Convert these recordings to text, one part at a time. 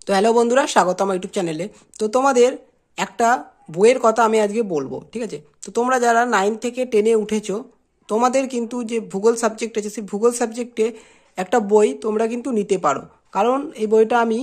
তো হ্যালো বন্ধুরা, স্বাগত আমার ইউটিউব চ্যানেলে। তো তোমাদের একটা বইয়ের কথা আমি আজকে বলবো, ঠিক আছে? তো তোমরা যারা 9 থেকে 10-এ উঠেছো, তোমাদের কিন্তু যে ভূগোল সাবজেক্ট আছে, সেই ভূগোল সাবজেক্টে একটা বই তোমরা কিন্তু নিতে পারো। কারণ এই বইটা আমি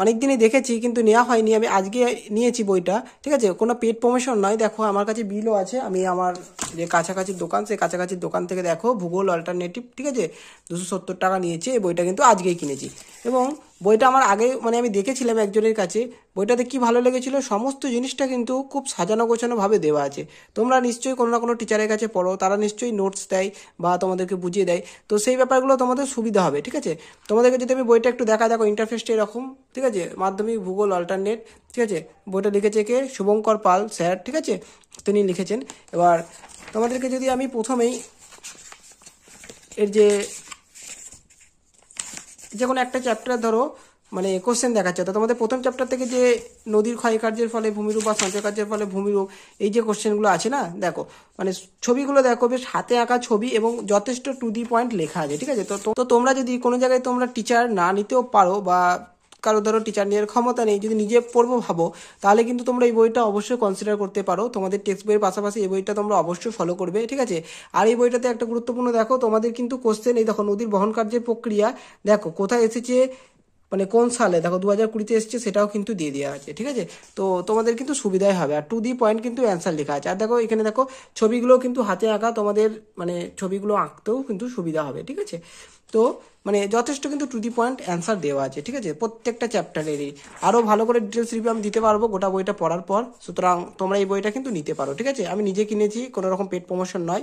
অনেক দিনই দেখেছি কিন্তু নেওয়া হয়নি, আমি আজকে নিয়েছি বইটা, ঠিক আছে? কোনো পেড প্রমোশন নয়। দেখো আমার কাছে বিলও আছে, আমি আমার যে কাছাকাছি দোকান, সেই কাছাকাছি দোকান থেকে দেখো ভূগোল অল্টারনেটিভ, ঠিক আছে, 270 টাকা নিয়েছে। এই বইটা কিন্তু আজকেই কিনেছি এবং বইটা আমার আগে আমি দেখেছিলাম একজনের কাছে। বইটাতে কি ভালো লেগেছিল, সমস্ত জিনিসটা কিন্তু খুব সাজানো গোছানোভাবে দেওয়া আছে। তোমরা নিশ্চয়ই কোনো না কোনো টিচারের কাছে পড়ো, তারা নিশ্চয়ই নোটস দেয় বা তোমাদেরকে বুঝিয়ে দেয়, তো সেই ব্যাপারগুলো তোমাদের সুবিধা হবে, ঠিক আছে? তোমাদেরকে যদি আমি বইটা একটু দেখো ইন্টারফেসটা এরকম, ঠিক আছে? মাধ্যমিক ভূগোল অল্টারনেট, ঠিক আছে? বইটা লিখেছে কে? শুভঙ্কর পাল স্যার, ঠিক আছে, তিনি লিখেছেন। এবার তোমাদেরকে যদি আমি প্রথমেই এর যে কোনো একটা চ্যাপ্টার ধরো কোশ্চেন দেখাচ্ছে, তো তোমাদের প্রথম চ্যাপ্টার থেকে যে নদীর ক্ষয়কার্যের ফলে ভূমিরূপ বা সঞ্চয় কার্যের ফলে ভূমিরূপ, এই যে কোশ্চেনগুলো আছে না, দেখো ছবিগুলো দেখো, বেশ হাতে আঁকা ছবি এবং যথেষ্ট টু দি পয়েন্ট লেখা আছে, ঠিক আছে? তো তোমরা যদি কোনো জায়গায় তোমরা টিচার না নিতেও পারো বা কারো ধরো টিচার নেওয়ার ক্ষমতা নেই, যদি নিজে পড়বো ভাবো, তাহলে কিন্তু তোমরা এই বইটা অবশ্যই কনসিডার করতে পারো। তোমাদের টেক্সট বইয়ের পাশাপাশি এই বইটা তোমরা অবশ্যই ফলো করবে, ঠিক আছে? আর এই বইটাতে একটা গুরুত্বপূর্ণ দেখো, তোমাদের কিন্তু কোশ্চেন, এই দেখো নদীর বহন কার্যের প্রক্রিয়া দেখো কোথায় এসেছে, কোন সালে, দেখো 2020-তে এসেছে, সেটাও কিন্তু দিয়ে দেওয়া আছে, ঠিক আছে? তো তোমাদের কিন্তু সুবিধাই হবে, আর টু দি পয়েন্ট কিন্তু অ্যান্সার লেখা আছে। আর দেখো এখানে দেখো ছবিগুলো কিন্তু হাতে আঁকা, তোমাদের ছবিগুলো আঁকতেও কিন্তু সুবিধা হবে, ঠিক আছে? তো যথেষ্ট কিন্তু টু দি পয়েন্ট অ্যান্সার দেওয়া আছে, ঠিক আছে, প্রত্যেকটা চ্যাপ্টারেরই। আরও ভালো করে ডিটেলস রিভিউ আমি দিতে পারবো গোটা বইটা পড়ার পর, সুতরাং তোমরা এই বইটা কিন্তু নিতে পারো, ঠিক আছে? আমি নিজে কিনেছি, কোনো রকম পেড প্রমোশন নয়।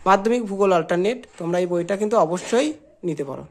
মাধ্যমিক ভূগোল অল্টারনেট, তোমরা এই বইটা কিন্তু অবশ্যই নিতে পারো।